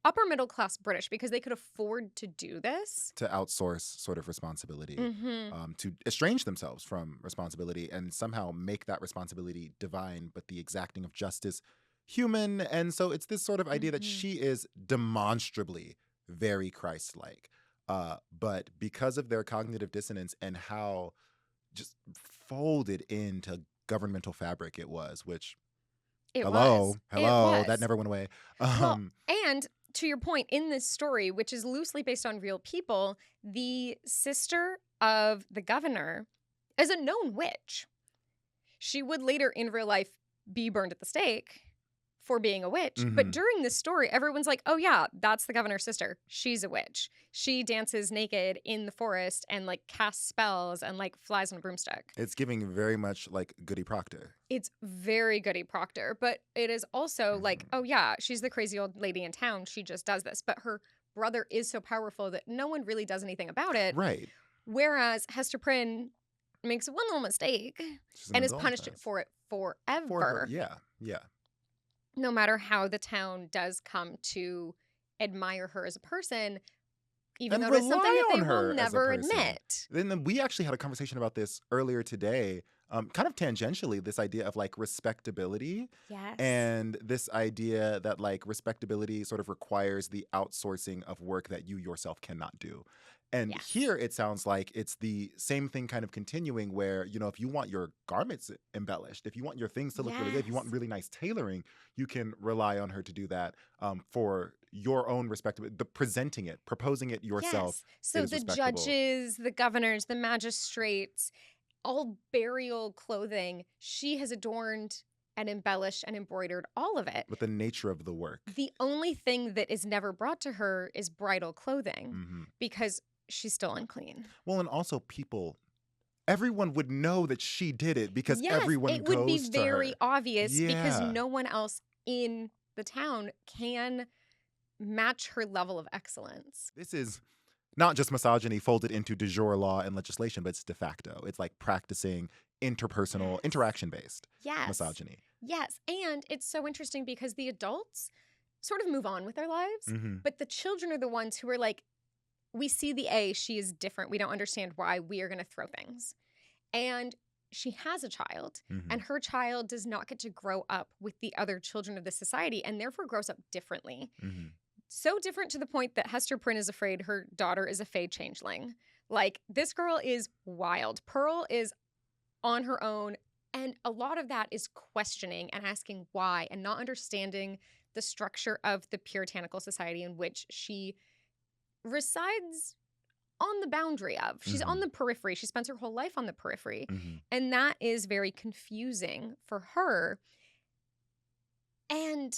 Speaker 2: upper middle class British because they could afford to do this.
Speaker 1: To outsource sort of responsibility,
Speaker 2: Mhm.
Speaker 1: to estrange themselves from responsibility and somehow make that responsibility divine, but the exacting of justice human. And so it's this sort of idea that
Speaker 2: Mhm.
Speaker 1: she is demonstrably very Christ-like. But because of their cognitive dissonance and how just folded into governmental fabric it was, which
Speaker 2: It
Speaker 1: hello,
Speaker 2: was. It
Speaker 1: that
Speaker 2: was.
Speaker 1: never went away.
Speaker 2: Well, and to your point, in this story, which is loosely based on real people, the sister of the governor is a known witch. She would later in real life be burned at the stake for being a witch. But during this story, everyone's like, oh yeah, that's the governor's sister. She's a witch. She dances naked in the forest and like casts spells and like flies on a broomstick.
Speaker 1: It's giving very much like Goody Proctor.
Speaker 2: It's very Goody Proctor, but it is also like, oh yeah, she's the crazy old lady in town. She just does this. But her brother is so powerful that no one really does anything about it.
Speaker 1: Right.
Speaker 2: Whereas Hester Prynne makes one little mistake and is punished for it forever.
Speaker 1: Yeah.
Speaker 2: No matter how the town does come to admire her as a person, even though it's something that they will never admit.
Speaker 1: Then we actually had a conversation about this earlier today, kind of tangentially, this idea of like respectability.
Speaker 2: Yes.
Speaker 1: And this idea that like respectability sort of requires the outsourcing of work that you yourself cannot do. And here it sounds like it's the same thing kind of continuing where, you know, if you want your garments embellished, if you want your things to look really good, if you want really nice tailoring, you can rely on her to do that for your own respectability, the presenting it, proposing it yourself.
Speaker 2: So the judges, the governors, the magistrates, all burial clothing, she has adorned and embellished and embroidered all of it.
Speaker 1: With the nature of the work.
Speaker 2: The only thing that is never brought to her is bridal clothing because she's still unclean.
Speaker 1: Well, and also everyone would know that she did it because everyone goes to her.
Speaker 2: It would be very obvious because no one else in the town can match her level of excellence.
Speaker 1: This is not just misogyny folded into de jure law and legislation, but it's de facto. It's like practicing interpersonal, interaction-based misogyny.
Speaker 2: Yes, and it's so interesting because the adults sort of move on with their lives, but the children are the ones who are like, we see she is different. We don't understand why. We are going to throw things. And she has a child, and her child does not get to grow up with the other children of the society and therefore grows up differently. So different to the point that Hester Prynne is afraid her daughter is a fae changeling. Like, this girl is wild. Pearl is on her own, and a lot of that is questioning and asking why and not understanding the structure of the puritanical society in which she resides on the boundary of. She's on the periphery. She spends her whole life on the periphery. And that is very confusing for her. And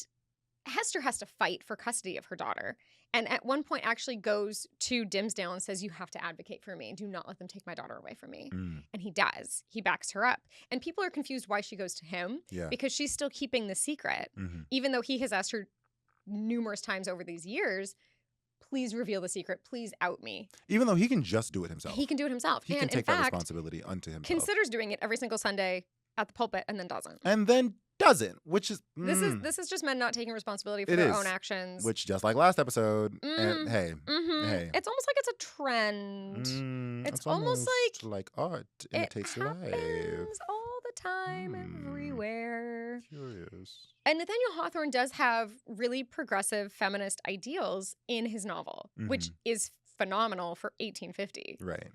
Speaker 2: Hester has to fight for custody of her daughter. And at one point actually goes to Dimmesdale and says, you have to advocate for me. Do not let them take my daughter away from me. And he does. He backs her up. And people are confused why she goes to him because she's still keeping the secret. Even though he has asked her numerous times over these years, please reveal the secret. Please out me.
Speaker 1: Even though he can just do it himself.
Speaker 2: He can do it himself.
Speaker 1: He can take that responsibility unto himself.
Speaker 2: Considers doing it every single Sunday at the pulpit and then doesn't.
Speaker 1: And then doesn't, which is...
Speaker 2: This is just men not taking responsibility for their own actions.
Speaker 1: Which, just like last episode, and hey.
Speaker 2: It's almost like it's a trend. It's almost
Speaker 1: like art imitates life.
Speaker 2: It happens all the time, everywhere.
Speaker 1: Curious.
Speaker 2: And Nathaniel Hawthorne does have really progressive feminist ideals in his novel, which is phenomenal for 1850.
Speaker 1: Right.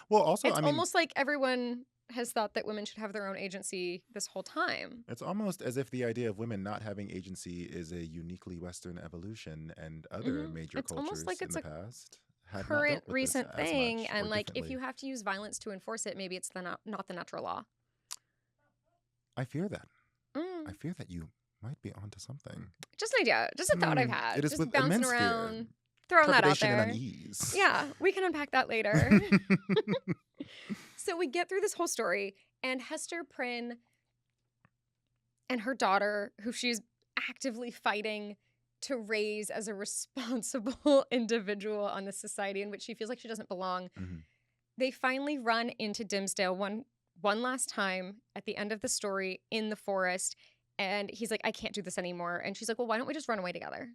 Speaker 1: Well, also,
Speaker 2: it's almost like everyone has thought that women should have their own agency this whole time.
Speaker 1: It's almost as if the idea of women not having agency is a uniquely Western evolution, and other major cultures in the past had
Speaker 2: current recent thing. And like, if you have to use violence to enforce it, maybe it's not the natural law.
Speaker 1: I fear that. I fear that you might be onto something.
Speaker 2: Just an idea. Just a thought I've had.
Speaker 1: It is
Speaker 2: just
Speaker 1: with
Speaker 2: bouncing
Speaker 1: immense
Speaker 2: around.
Speaker 1: fear.
Speaker 2: Throwing that out there.
Speaker 1: And unease.
Speaker 2: Yeah, we can unpack that later. So we get through this whole story, and Hester Prynne and her daughter, who she's actively fighting to raise as a responsible individual on the society in which she feels like she doesn't belong, they finally run into Dimmesdale one last time at the end of the story in the forest, and he's like, I can't do this anymore. And she's like, well, why don't we just run away together?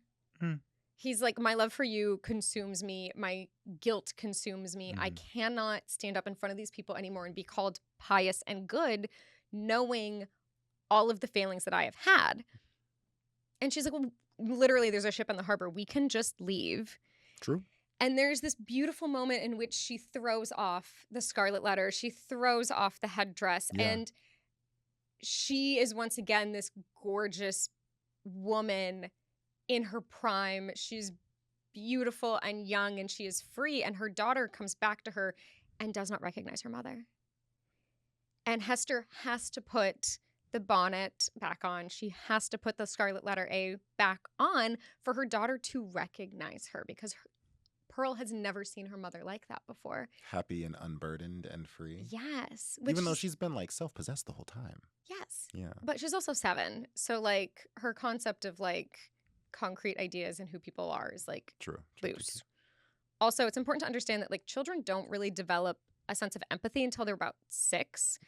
Speaker 2: He's like, my love for you consumes me. My guilt consumes me. I cannot stand up in front of these people anymore and be called pious and good, knowing all of the failings that I have had. And she's like, well, literally, there's a ship in the harbor. We can just leave.
Speaker 1: True.
Speaker 2: And there's this beautiful moment in which she throws off the scarlet letter. She throws off the headdress. Yeah. And she is once again this gorgeous woman in her prime. She's beautiful and young, and she is free. And her daughter comes back to her and does not recognize her mother. And Hester has to put the bonnet back on. She has to put the scarlet letter A back on for her daughter to recognize her, because Pearl has never seen her mother like that before.
Speaker 1: Happy and unburdened and free.
Speaker 2: Yes.
Speaker 1: Even though she's been like self-possessed the whole time.
Speaker 2: Yes.
Speaker 1: Yeah.
Speaker 2: But she's also 7. So like her concept of like concrete ideas and who people are is like loose. Also, it's important to understand that like children don't really develop a sense of empathy until they're about 6.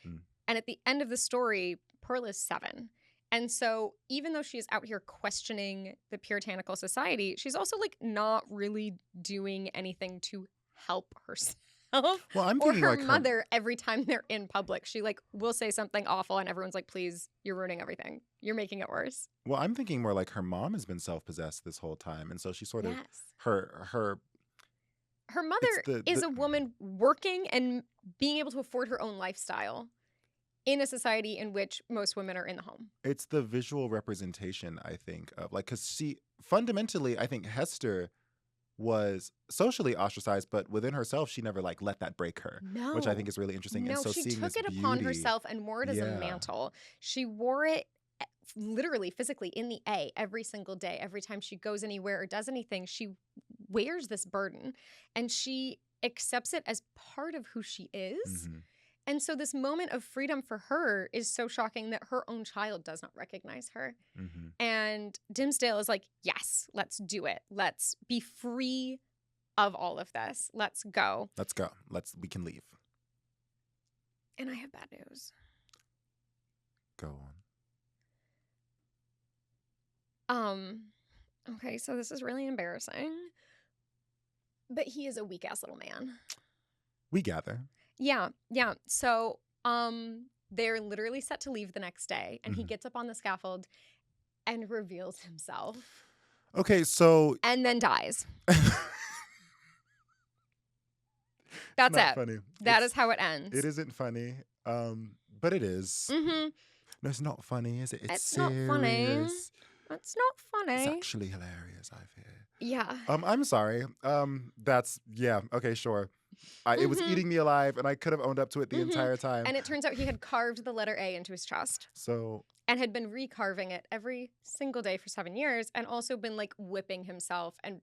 Speaker 2: And at the end of the story, Pearl is 7. And so even though she is out here questioning the puritanical society, she's also like not really doing anything to help herself.
Speaker 1: Well, I'm
Speaker 2: or
Speaker 1: thinking
Speaker 2: her
Speaker 1: like
Speaker 2: mother every time they're in public. She like will say something awful and everyone's like, please, you're ruining everything. You're making it worse.
Speaker 1: Well, I'm thinking more like her mom has been self-possessed this whole time. And so she sort of her
Speaker 2: mother is a woman working and being able to afford her own lifestyle in a society in which most women are in the home.
Speaker 1: It's the visual representation, I think, of like, because she fundamentally, I think Hester was socially ostracized, but within herself, she never like let that break her.
Speaker 2: No.
Speaker 1: Which I think is really interesting.
Speaker 2: No,
Speaker 1: and so
Speaker 2: she
Speaker 1: seeing
Speaker 2: took
Speaker 1: this
Speaker 2: it upon herself and wore it as a mantle. She wore it literally, physically in the A every single day. Every time she goes anywhere or does anything, she wears this burden and she accepts it as part of who she is. And so this moment of freedom for her is so shocking that her own child does not recognize her. And Dimmesdale is like, yes, let's do it. Let's be free of all of this. Let's go.
Speaker 1: Let's go. We can leave.
Speaker 2: And I have bad news.
Speaker 1: Go
Speaker 2: on. Okay, so this is really embarrassing. But he is a weak-ass little man.
Speaker 1: We gather.
Speaker 2: Yeah. So, they're literally set to leave the next day, and he gets up on the scaffold and reveals himself.
Speaker 1: Okay, so...
Speaker 2: And then dies. That's
Speaker 1: not
Speaker 2: it.
Speaker 1: Funny.
Speaker 2: That is how it ends.
Speaker 1: It isn't funny, but it is. No, it's not funny, is it? It's serious.
Speaker 2: Not funny. It's not funny.
Speaker 1: It's actually hilarious, I fear.
Speaker 2: Yeah.
Speaker 1: I'm sorry. Okay, sure. It was eating me alive, and I could have owned up to it the entire time.
Speaker 2: And it turns out he had carved the letter A into his chest. And had been recarving it every single day for 7 years, and also been like whipping himself and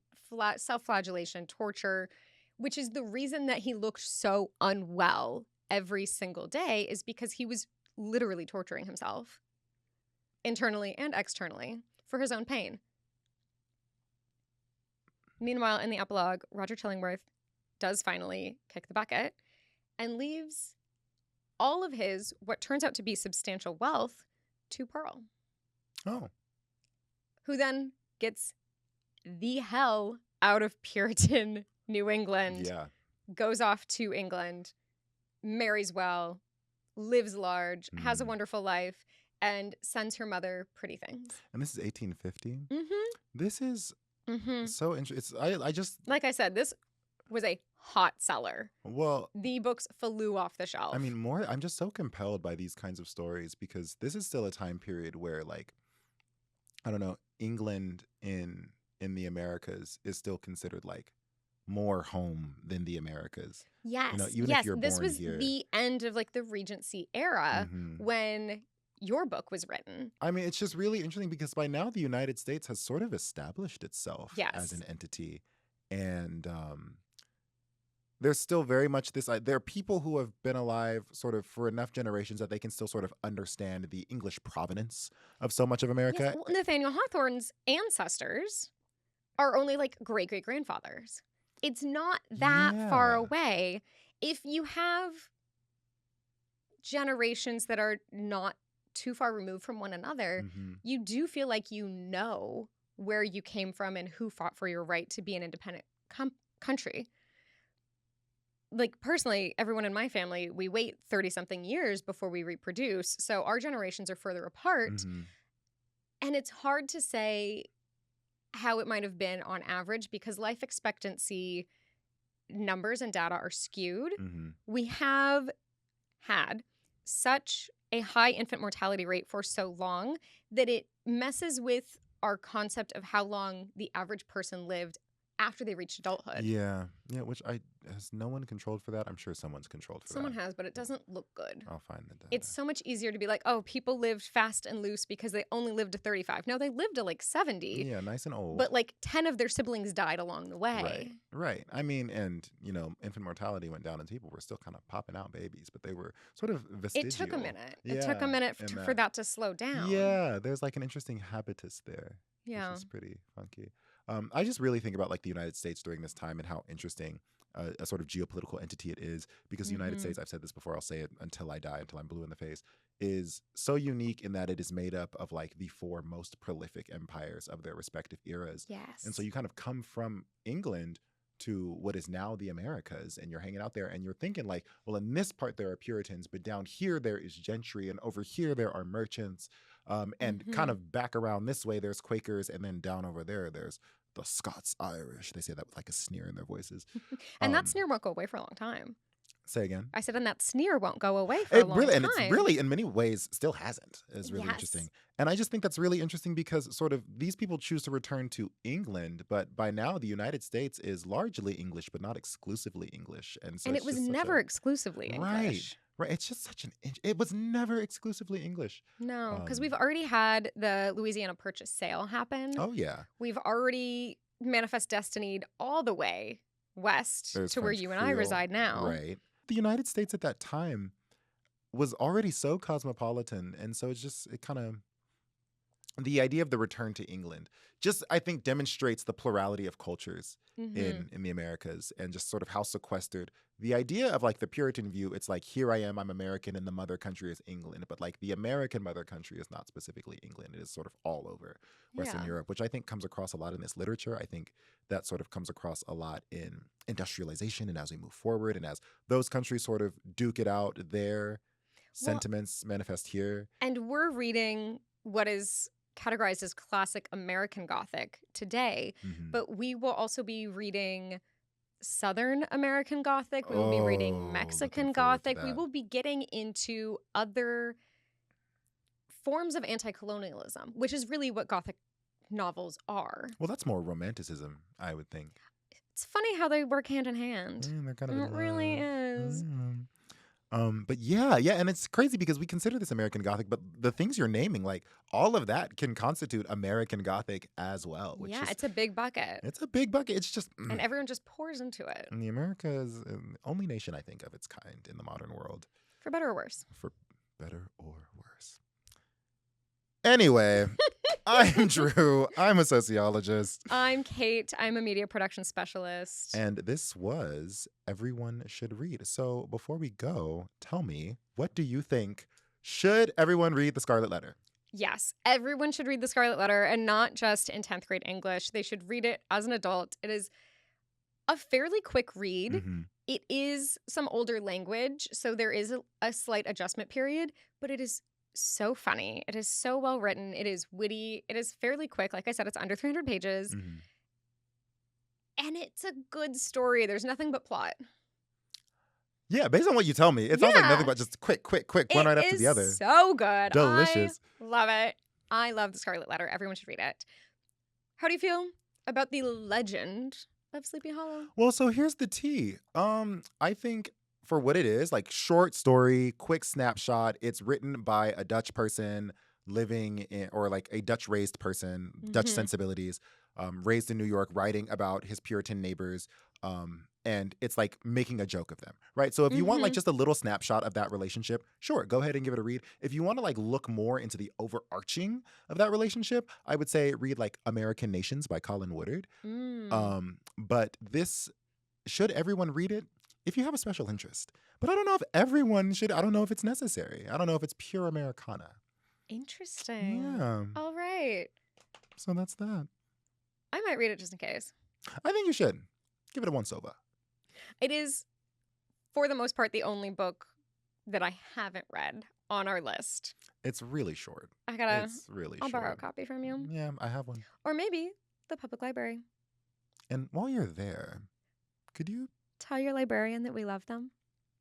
Speaker 2: self-flagellation, torture, which is the reason that he looked so unwell every single day, is because he was literally torturing himself internally and externally for his own pain. Meanwhile, in the epilogue, Roger Chillingworth does finally kick the bucket and leaves all of his, what turns out to be substantial wealth, to Pearl.
Speaker 1: Oh.
Speaker 2: Who then gets the hell out of Puritan New England.
Speaker 1: Yeah.
Speaker 2: Goes off to England, marries well, lives large, has a wonderful life, and sends her mother pretty things.
Speaker 1: And this is 1850? This is so interesting. I just...
Speaker 2: Like I said, this was a hot seller.
Speaker 1: Well,
Speaker 2: the books flew off the shelf.
Speaker 1: I mean, I'm just so compelled by these kinds of stories because this is still a time period where, like, I don't know, England in the Americas is still considered like more home than the Americas.
Speaker 2: Yes.
Speaker 1: You know, even if you're born
Speaker 2: this was
Speaker 1: here.
Speaker 2: the end of like the Regency era when your book was written.
Speaker 1: I mean, it's just really interesting because by now the United States has sort of established itself as an entity. And there's still very much this, there are people who have been alive sort of for enough generations that they can still sort of understand the English provenance of so much of America.
Speaker 2: Yes. Well, Nathaniel Hawthorne's ancestors are only like great-great-grandfathers. It's not that far away. If you have generations that are not too far removed from one another, you do feel like you know where you came from and who fought for your right to be an independent country. Like, personally, everyone in my family, we wait 30-something years before we reproduce. So our generations are further apart. And it's hard to say how it might have been on average because life expectancy numbers and data are skewed. We have had such a high infant mortality rate for so long that it messes with our concept of how long the average person lived after they reached adulthood.
Speaker 1: Yeah. Yeah, which has no one controlled for that? I'm sure someone's controlled for
Speaker 2: Someone
Speaker 1: that.
Speaker 2: has, but it doesn't look good.
Speaker 1: I'll find the data.
Speaker 2: It's so much easier to be like, oh, people lived fast and loose because they only lived to 35. No, they lived to like 70.
Speaker 1: Yeah, nice and old.
Speaker 2: But like 10 of their siblings died along the way.
Speaker 1: Right. I mean, and, infant mortality went down and people were still kind of popping out babies, but they were sort of vestigial.
Speaker 2: It took a minute.
Speaker 1: Yeah,
Speaker 2: it took a minute for that to slow down.
Speaker 1: Yeah, there's like an interesting habitus there.
Speaker 2: Yeah.
Speaker 1: Which is pretty funky. I just really think about like the United States during this time and how interesting a sort of geopolitical entity it is, because the United States, I've said this before, I'll say it until I die, until I'm blue in the face, is so unique in that it is made up of like the 4 most prolific empires of their respective eras.
Speaker 2: Yes.
Speaker 1: And so you kind of come from England to what is now the Americas, and you're hanging out there and you're thinking like, well, in this part there are Puritans, but down here there is gentry, and over here there are merchants, and kind of back around this way there's Quakers, and then down over there's the Scots-Irish. They say that with like a sneer in their voices.
Speaker 2: And that sneer won't go away for a long time.
Speaker 1: Say again?
Speaker 2: I said, and that sneer won't go away for a long time.
Speaker 1: And it's really, in many ways, still hasn't. Is really interesting. And I just think that's really interesting because sort of these people choose to return to England, but by now the United States is largely English, but not exclusively English. And so
Speaker 2: it was never exclusively English.
Speaker 1: Right. It's just it was never exclusively English.
Speaker 2: No, because we've already had the Louisiana Purchase sale happen.
Speaker 1: Oh, yeah.
Speaker 2: We've already manifest destinied all the way west to where you and I reside now.
Speaker 1: Right. The United States at that time was already so cosmopolitan. And so it kind of, the idea of the return to England just, I think, demonstrates the plurality of cultures in the Americas, and just sort of how sequestered. The idea of like the Puritan view, it's like, here I am, I'm American, and the mother country is England. But like the American mother country is not specifically England. It is sort of all over Western Europe, which I think comes across a lot in this literature. I think that sort of comes across a lot in industrialization, and as we move forward, and as those countries sort of duke it out, their sentiments manifest here.
Speaker 2: And we're reading what is categorized as classic American Gothic today, but we will also be reading Southern American Gothic. We will be reading Mexican Gothic. We will be getting into other forms of anti-colonialism, which is really what Gothic novels are.
Speaker 1: Well, that's more romanticism, I would think.
Speaker 2: It's funny how they work hand in hand.
Speaker 1: They're kind of
Speaker 2: it really is.
Speaker 1: But yeah, and it's crazy because we consider this American Gothic, but the things you're naming, like all of that can constitute American Gothic as well. Which
Speaker 2: it's a big bucket.
Speaker 1: It's a big bucket. It's just...
Speaker 2: And everyone just pours into it.
Speaker 1: And the America is the only nation, I think, of its kind in the modern world.
Speaker 2: For better or worse.
Speaker 1: For better or worse. Anyway, I'm Drew. I'm a sociologist.
Speaker 2: I'm Kate. I'm a media production specialist.
Speaker 1: And this was Everyone Should Read. So before we go, tell me, what do you think? Should everyone read The Scarlet Letter?
Speaker 2: Yes, everyone should read The Scarlet Letter, and not just in 10th grade English. They should read it as an adult. It is a fairly quick read. It is some older language, so there is a slight adjustment period, but it is so funny. It is so well written. It is witty. It is fairly quick. Like I said, it's under 300 pages. And it's a good story. There's nothing but plot.
Speaker 1: Yeah, based on what you tell me, it sounds like nothing but just quick, one right after the other.
Speaker 2: So good.
Speaker 1: Delicious.
Speaker 2: I love it. I love The Scarlet Letter. Everyone should read it. How do you feel about the legend of Sleepy Hollow?
Speaker 1: Well, so here's the tea. I think for what it is, like short story, quick snapshot, it's written by a Dutch person living in, or like a Dutch raised person, Dutch sensibilities, raised in New York, writing about his Puritan neighbors. And it's like making a joke of them, right? So if you want like just a little snapshot of that relationship, sure, go ahead and give it a read. If you want to like look more into the overarching of that relationship, I would say read like American Nations by Colin Woodard. But this, should everyone read it? If you have a special interest. But I don't know if everyone should. I don't know if it's necessary. I don't know if it's pure Americana.
Speaker 2: Interesting.
Speaker 1: Yeah.
Speaker 2: All right.
Speaker 1: So that's that.
Speaker 2: I might read it just in case.
Speaker 1: I think you should. Give it a once over.
Speaker 2: It is, for the most part, the only book that I haven't read on our list.
Speaker 1: It's really short.
Speaker 2: It's really short. I'll borrow a copy from you.
Speaker 1: Yeah, I have one.
Speaker 2: Or maybe the public library.
Speaker 1: And while you're there, could you
Speaker 2: tell your librarian that we love them?